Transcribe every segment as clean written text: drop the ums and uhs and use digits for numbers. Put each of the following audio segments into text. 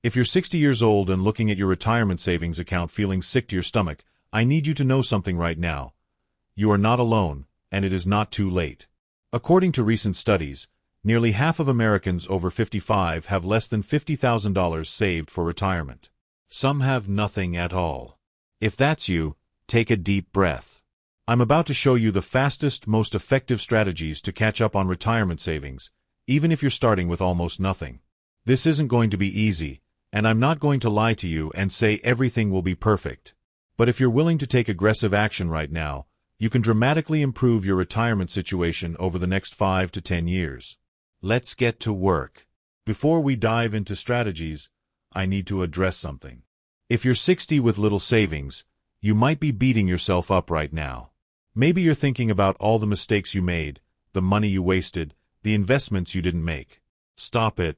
If you're 60 years old and looking at your retirement savings account feeling sick to your stomach, I need you to know something right now. You are not alone, and it is not too late. According to recent studies, nearly half of Americans over 55 have less than $50,000 saved for retirement. Some have nothing at all. If that's you, take a deep breath. I'm about to show you the fastest, most effective strategies to catch up on retirement savings, even if you're starting with almost nothing. This isn't going to be easy, and I'm not going to lie to you and say everything will be perfect. But if you're willing to take aggressive action right now, you can dramatically improve your retirement situation over the next 5 to 10 years. Let's get to work. Before we dive into strategies, I need to address something. If you're 60 with little savings, you might be beating yourself up right now. Maybe you're thinking about all the mistakes you made, the money you wasted, the investments you didn't make. Stop it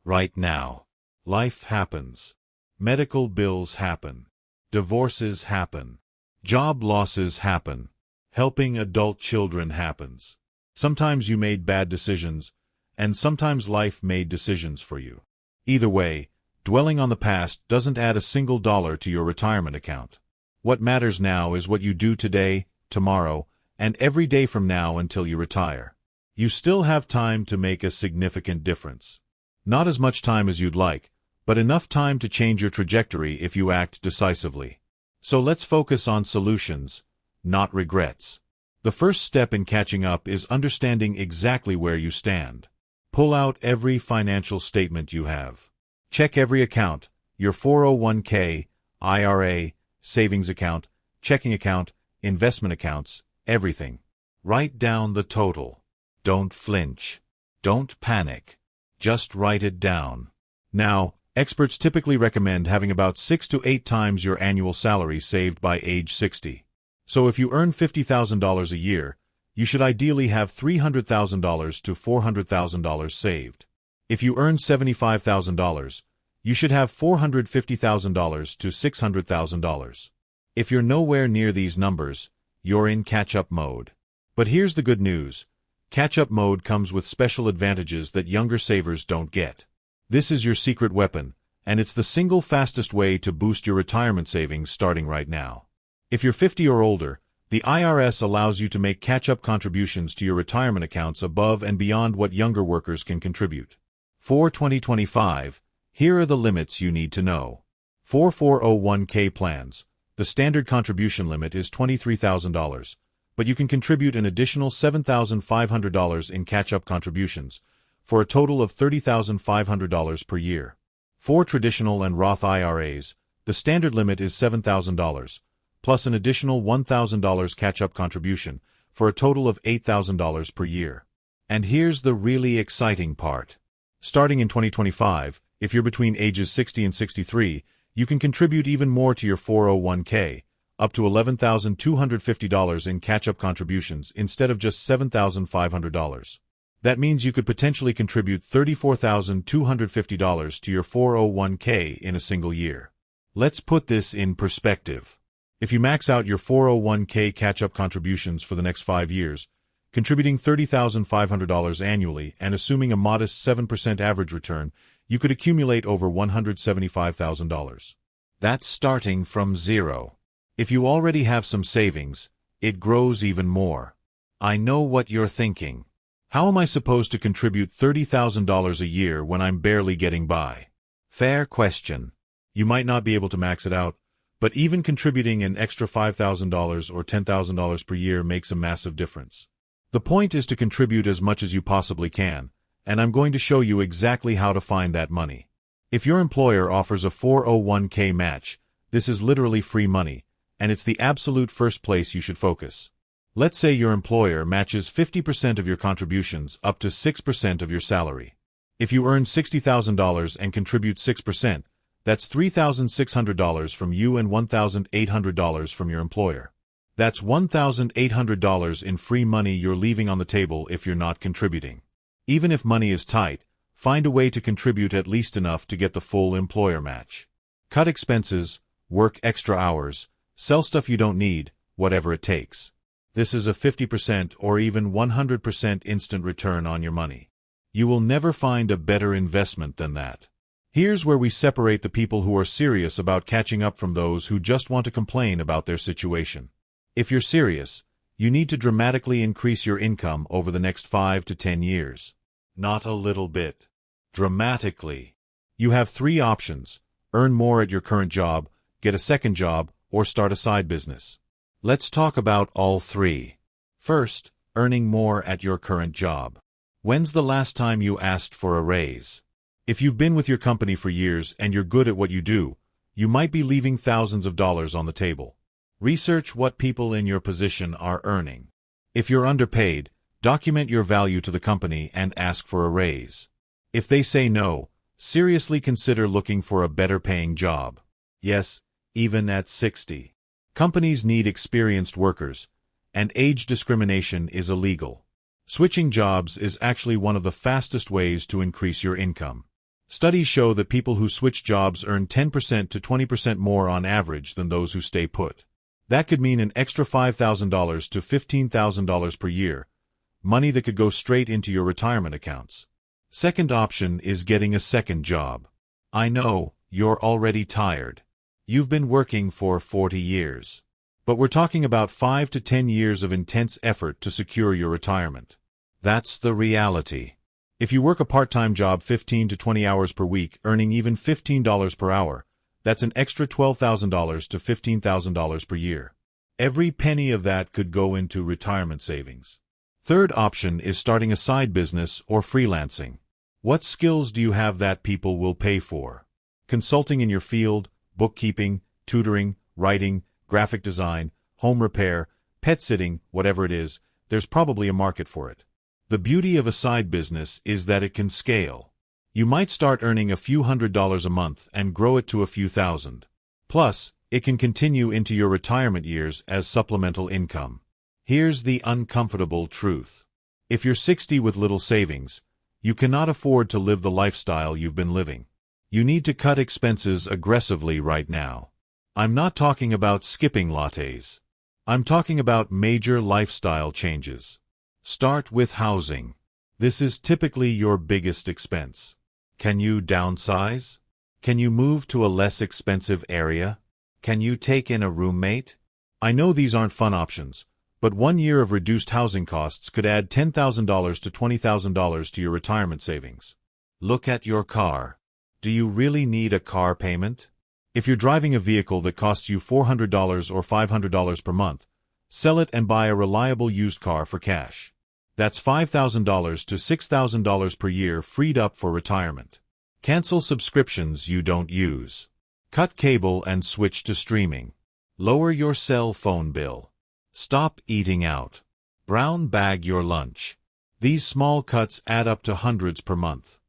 right now. Life happens. Medical bills happen. Divorces happen. Job losses happen. Helping adult children happens. Sometimes you made bad decisions, and sometimes life made decisions for you. Either way, dwelling on the past doesn't add a single dollar to your retirement account. What matters now is what you do today, tomorrow, and every day from now until you retire. You still have time to make a significant difference. Not as much time as you'd like, but enough time to change your trajectory if you act decisively. So let's focus on solutions, not regrets. The first step in catching up is understanding exactly where you stand. Pull out every financial statement you have. Check every account, your 401k, IRA, savings account, checking account, investment accounts, everything. Write down the total. Don't flinch. Don't panic. Just write it down. Now, experts typically recommend having about 6 to 8 times your annual salary saved by age 60. So if you earn $50,000 a year, you should ideally have $300,000 to $400,000 saved. If you earn $75,000, you should have $450,000 to $600,000. If you're nowhere near these numbers, you're in catch-up mode. But here's the good news. Catch-up mode comes with special advantages that younger savers don't get. This is your secret weapon, and it's the single fastest way to boost your retirement savings starting right now. If you're 50 or older, the IRS allows you to make catch-up contributions to your retirement accounts above and beyond what younger workers can contribute. For 2025, here are the limits you need to know. For 401k plans, the standard contribution limit is $23,000, but you can contribute an additional $7,500 in catch-up contributions, for a total of $30,500 per year. For traditional and Roth IRAs, the standard limit is $7,000, plus an additional $1,000 catch-up contribution, for a total of $8,000 per year. And here's the really exciting part. Starting in 2025, if you're between ages 60 and 63, you can contribute even more to your 401k, up to $11,250 in catch-up contributions instead of just $7,500. That means you could potentially contribute $34,250 to your 401k in a single year. Let's put this in perspective. If you max out your 401k catch-up contributions for the next 5 years, contributing $30,500 annually and assuming a modest 7% average return, you could accumulate over $175,000. That's starting from zero. If you already have some savings, it grows even more. I know what you're thinking. How am I supposed to contribute $30,000 a year when I'm barely getting by? Fair question. You might not be able to max it out, but even contributing an extra $5,000 or $10,000 per year makes a massive difference. The point is to contribute as much as you possibly can, and I'm going to show you exactly how to find that money. If your employer offers a 401k match, this is literally free money, and it's the absolute first place you should focus. Let's say your employer matches 50% of your contributions up to 6% of your salary. If you earn $60,000 and contribute 6%, that's $3,600 from you and $1,800 from your employer. That's $1,800 in free money you're leaving on the table if you're not contributing. Even if money is tight, find a way to contribute at least enough to get the full employer match. Cut expenses, work extra hours, sell stuff you don't need, whatever it takes. This is a 50% or even 100% instant return on your money. You will never find a better investment than that. Here's where we separate the people who are serious about catching up from those who just want to complain about their situation. If you're serious, you need to dramatically increase your income over the next 5 to 10 years. Not a little bit. Dramatically. You have 3 options: earn more at your current job, get a second job, or start a side business. Let's talk about all 3. First, earning more at your current job. When's the last time you asked for a raise? If you've been with your company for years and you're good at what you do, you might be leaving thousands of dollars on the table. Research what people in your position are earning. If you're underpaid, document your value to the company and ask for a raise. If they say no, seriously consider looking for a better-paying job. Yes, even at 60. Companies need experienced workers, and age discrimination is illegal. Switching jobs is actually one of the fastest ways to increase your income. Studies show that people who switch jobs earn 10% to 20% more on average than those who stay put. That could mean an extra $5,000 to $15,000 per year, money that could go straight into your retirement accounts. Second option is getting a second job. I know, you're already tired. You've been working for 40 years. But we're talking about 5 to 10 years of intense effort to secure your retirement. That's the reality. If you work a part-time job 15 to 20 hours per week, earning even $15 per hour, that's an extra $12,000 to $15,000 per year. Every penny of that could go into retirement savings. Third option is starting a side business or freelancing. What skills do you have that people will pay for? Consulting in your field, bookkeeping, tutoring, writing, graphic design, home repair, pet sitting, whatever it is, there's probably a market for it. The beauty of a side business is that it can scale. You might start earning a few $100s a month and grow it to a few thousand. Plus, it can continue into your retirement years as supplemental income. Here's the uncomfortable truth. If you're 60 with little savings, you cannot afford to live the lifestyle you've been living. You need to cut expenses aggressively right now. I'm not talking about skipping lattes. I'm talking about major lifestyle changes. Start with housing. This is typically your biggest expense. Can you downsize? Can you move to a less expensive area? Can you take in a roommate? I know these aren't fun options, but 1 year of reduced housing costs could add $10,000 to $20,000 to your retirement savings. Look at your car. Do you really need a car payment? If you're driving a vehicle that costs you $400 or $500 per month, sell it and buy a reliable used car for cash. That's $5,000 to $6,000 per year freed up for retirement. Cancel subscriptions you don't use. Cut cable and switch to streaming. Lower your cell phone bill. Stop eating out. Brown bag your lunch. These small cuts add up to hundreds per month.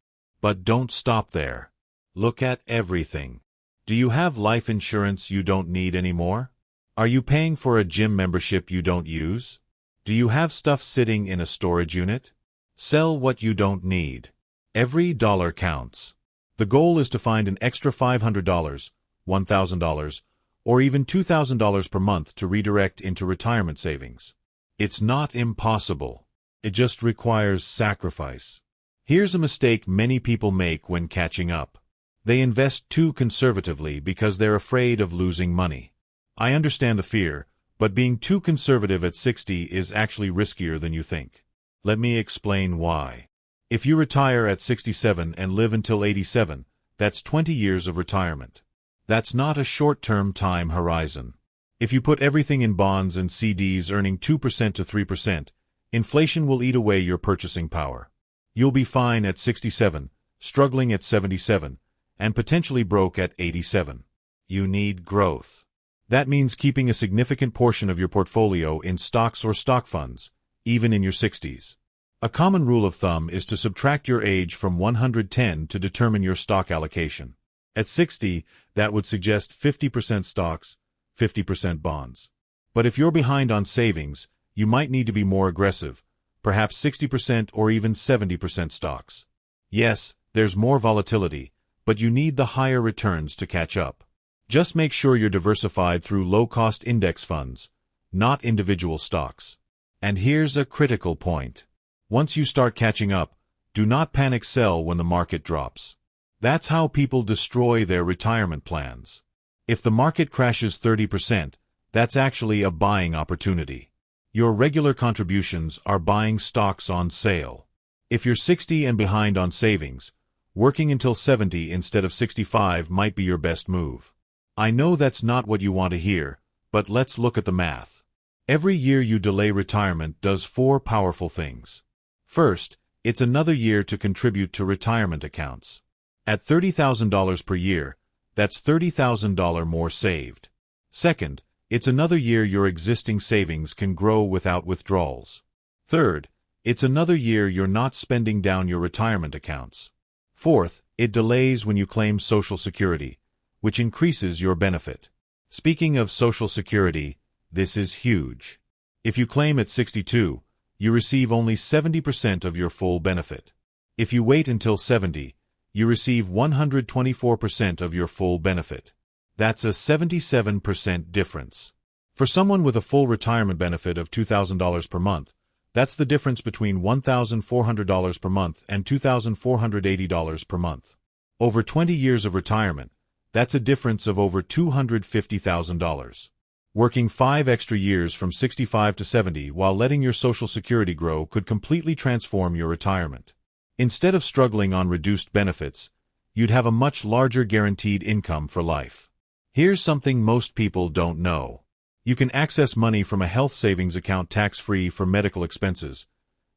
But don't stop there. Look at everything. Do you have life insurance you don't need anymore? Are you paying for a gym membership you don't use? Do you have stuff sitting in a storage unit? Sell what you don't need. Every dollar counts. The goal is to find an extra $500, $1,000, or even $2,000 per month to redirect into retirement savings. It's not impossible. It just requires sacrifice. Here's a mistake many people make when catching up. They invest too conservatively because they're afraid of losing money. I understand the fear, but being too conservative at 60 is actually riskier than you think. Let me explain why. If you retire at 67 and live until 87, that's 20 years of retirement. That's not a short-term time horizon. If you put everything in bonds and CDs earning 2% to 3%, inflation will eat away your purchasing power. You'll be fine at 67, struggling at 77, and potentially broke at 87. You need growth. That means keeping a significant portion of your portfolio in stocks or stock funds, even in your 60s. A common rule of thumb is to subtract your age from 110 to determine your stock allocation. At 60, that would suggest 50% stocks, 50% bonds. But if you're behind on savings, you might need to be more aggressive, perhaps 60% or even 70% stocks. Yes, there's more volatility, but you need the higher returns to catch up. Just make sure you're diversified through low-cost index funds, not individual stocks. And here's a critical point. Once you start catching up, do not panic sell when the market drops. That's how people destroy their retirement plans. If the market crashes 30%, that's actually a buying opportunity. Your regular contributions are buying stocks on sale. If you're 60 and behind on savings, working until 70 instead of 65 might be your best move. I know that's not what you want to hear, but let's look at the math. Every year you delay retirement does 4 powerful things. First, it's another year to contribute to retirement accounts. At $30,000 per year, that's $30,000 more saved. Second, it's another year your existing savings can grow without withdrawals. Third, it's another year you're not spending down your retirement accounts. Fourth, it delays when you claim Social Security, which increases your benefit. Speaking of Social Security, this is huge. If you claim at 62, you receive only 70% of your full benefit. If you wait until 70, you receive 124% of your full benefit. That's a 77% difference. For someone with a full retirement benefit of $2,000 per month, that's the difference between $1,400 per month and $2,480 per month. Over 20 years of retirement, that's a difference of over $250,000. Working 5 extra years from 65 to 70 while letting your Social Security grow could completely transform your retirement. Instead of struggling on reduced benefits, you'd have a much larger guaranteed income for life. Here's something most people don't know. You can access money from a health savings account tax-free for medical expenses,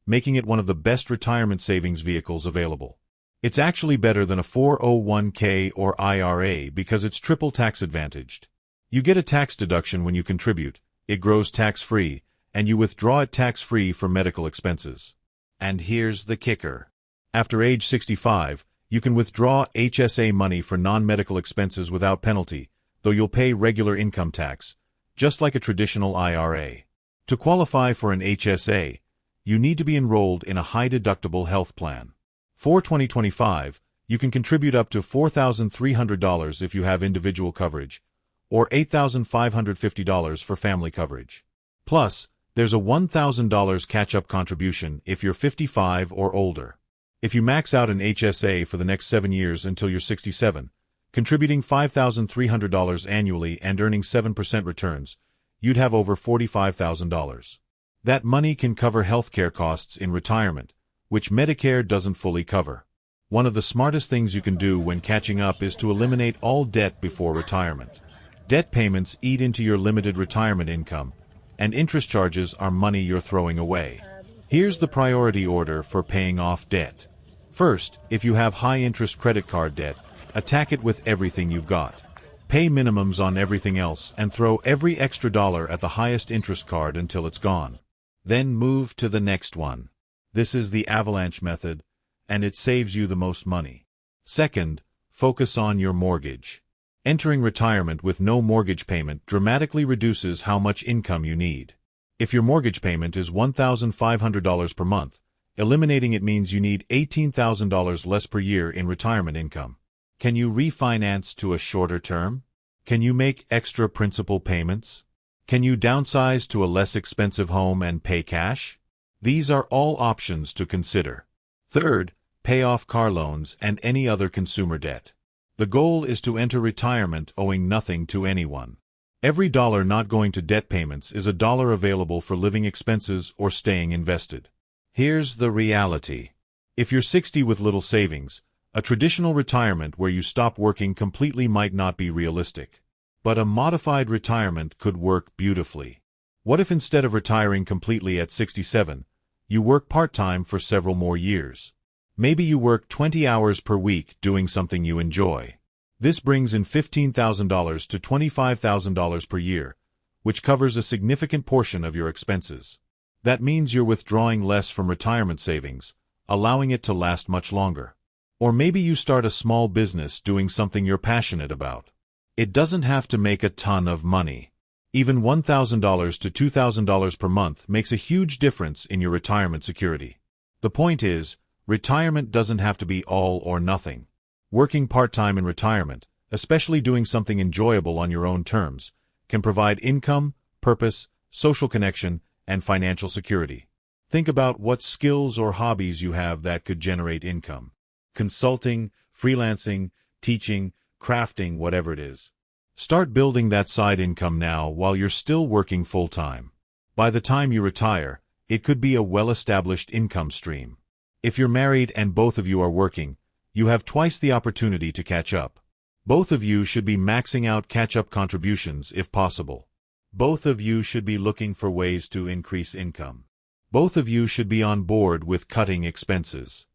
making it one of the best retirement savings vehicles available. It's actually better than a 401k or IRA because it's triple tax-advantaged. You get a tax deduction when you contribute, it grows tax-free, and you withdraw it tax-free for medical expenses. And here's the kicker. After age 65, you can withdraw HSA money for non-medical expenses without penalty, though you'll pay regular income tax, just like a traditional IRA. To qualify for an HSA, you need to be enrolled in a high-deductible health plan. For 2025, you can contribute up to $4,300 if you have individual coverage, or $8,550 for family coverage. Plus, there's a $1,000 catch-up contribution if you're 55 or older. If you max out an HSA for the next 7 years until you're 67, contributing $5,300 annually and earning 7% returns, you'd have over $45,000. That money can cover healthcare costs in retirement, which Medicare doesn't fully cover. One of the smartest things you can do when catching up is to eliminate all debt before retirement. Debt payments eat into your limited retirement income, and interest charges are money you're throwing away. Here's the priority order for paying off debt. First, if you have high-interest credit card debt, attack it with everything you've got. Pay minimums on everything else and throw every extra dollar at the highest interest card until it's gone. Then move to the next one. This is the avalanche method, and it saves you the most money. Second, focus on your mortgage. Entering retirement with no mortgage payment dramatically reduces how much income you need. If your mortgage payment is $1,500 per month, eliminating it means you need $18,000 less per year in retirement income. Can you refinance to a shorter term? Can you make extra principal payments? Can you downsize to a less expensive home and pay cash? These are all options to consider. Third, pay off car loans and any other consumer debt. The goal is to enter retirement owing nothing to anyone. Every dollar not going to debt payments is a dollar available for living expenses or staying invested. Here's the reality. If you're 60 with little savings, a traditional retirement where you stop working completely might not be realistic. But a modified retirement could work beautifully. What if instead of retiring completely at 67, you work part-time for several more years? Maybe you work 20 hours per week doing something you enjoy. This brings in $15,000 to $25,000 per year, which covers a significant portion of your expenses. That means you're withdrawing less from retirement savings, allowing it to last much longer. Or maybe you start a small business doing something you're passionate about. It doesn't have to make a ton of money. Even $1,000 to $2,000 per month makes a huge difference in your retirement security. The point is, retirement doesn't have to be all or nothing. Working part-time in retirement, especially doing something enjoyable on your own terms, can provide income, purpose, social connection, and financial security. Think about what skills or hobbies you have that could generate income. Consulting, freelancing, teaching, crafting, whatever it is. Start building that side income now while you're still working full-time. By the time you retire, it could be a well-established income stream. If you're married and both of you are working, you have twice the opportunity to catch up. Both of you should be maxing out catch-up contributions if possible. Both of you should be looking for ways to increase income. Both of you should be on board with cutting expenses.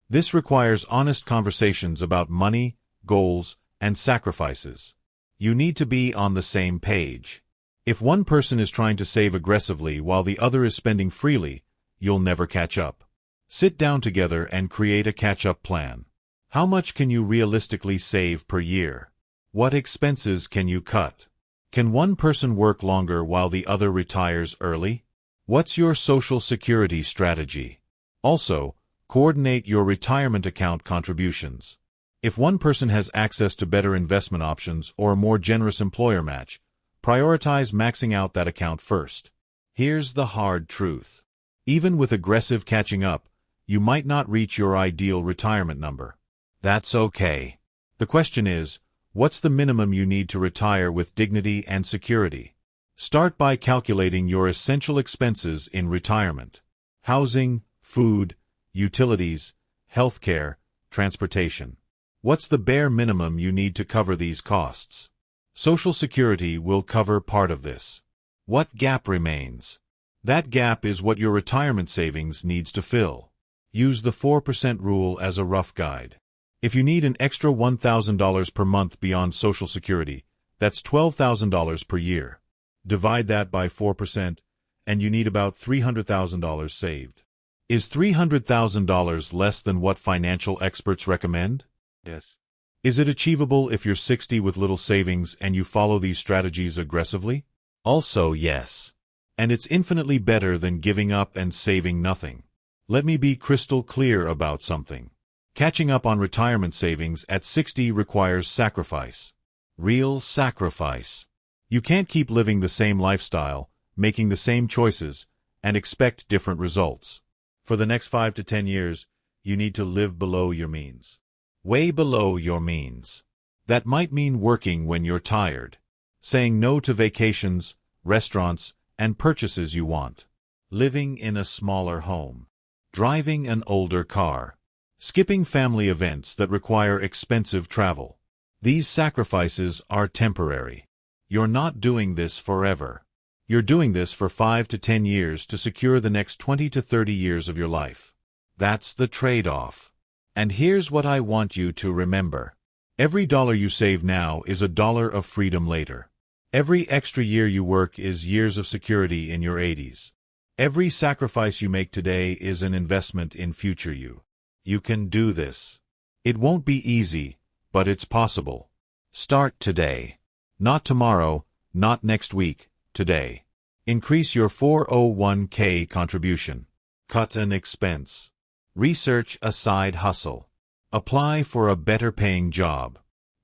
This requires honest conversations about money, goals, and sacrifices. You need to be on the same page. If one person is trying to save aggressively while the other is spending freely, you'll never catch up. Sit down together and create a catch-up plan. How much can you realistically save per year? What expenses can you cut? Can one person work longer while the other retires early? What's your Social Security strategy? Also, coordinate your retirement account contributions. If one person has access to better investment options or a more generous employer match, prioritize maxing out that account first. Here's the hard truth. Even with aggressive catching up, you might not reach your ideal retirement number. That's okay. The question is, what's the minimum you need to retire with dignity and security? Start by calculating your essential expenses in retirement. Housing, food, utilities, healthcare, transportation. What's the bare minimum you need to cover these costs? Social Security will cover part of this. What gap remains? That gap is what your retirement savings needs to fill. Use the 4% rule as a rough guide. If you need an extra $1,000 per month beyond Social Security, that's $12,000 per year. Divide that by 4%, and you need about $300,000 saved. Is $300,000 less than what financial experts recommend? Yes. Is it achievable if you're 60 with little savings and you follow these strategies aggressively? Also, yes. And it's infinitely better than giving up and saving nothing. Let me be crystal clear about something. Catching up on retirement savings at 60 requires sacrifice. Real sacrifice. You can't keep living the same lifestyle, making the same choices, and expect different results. For the next 5 to 10 years, you need to live below your means. Way below your means. That might mean working when you're tired, saying no to vacations, restaurants, and purchases you want, living in a smaller home, driving an older car, skipping family events that require expensive travel. These sacrifices are temporary. You're not doing this forever. You're doing this for 5 to 10 years to secure the next 20 to 30 years of your life. That's the trade-off. And here's what I want you to remember. Every dollar you save now is a dollar of freedom later. Every extra year you work is years of security in your 80s. Every sacrifice you make today is an investment in future you. You can do this. It won't be easy, but it's possible. Start today. Not tomorrow, not next week, today. Increase your 401k contribution. Cut an expense. Research a side hustle. Apply for a better-paying job.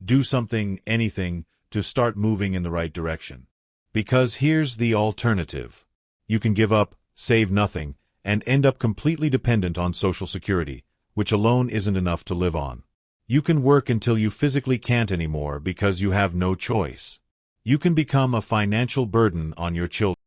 Do something, anything, to start moving in the right direction. Because here's the alternative. You can give up, save nothing, and end up completely dependent on Social Security, which alone isn't enough to live on. You can work until you physically can't anymore because you have no choice. You can become a financial burden on your children.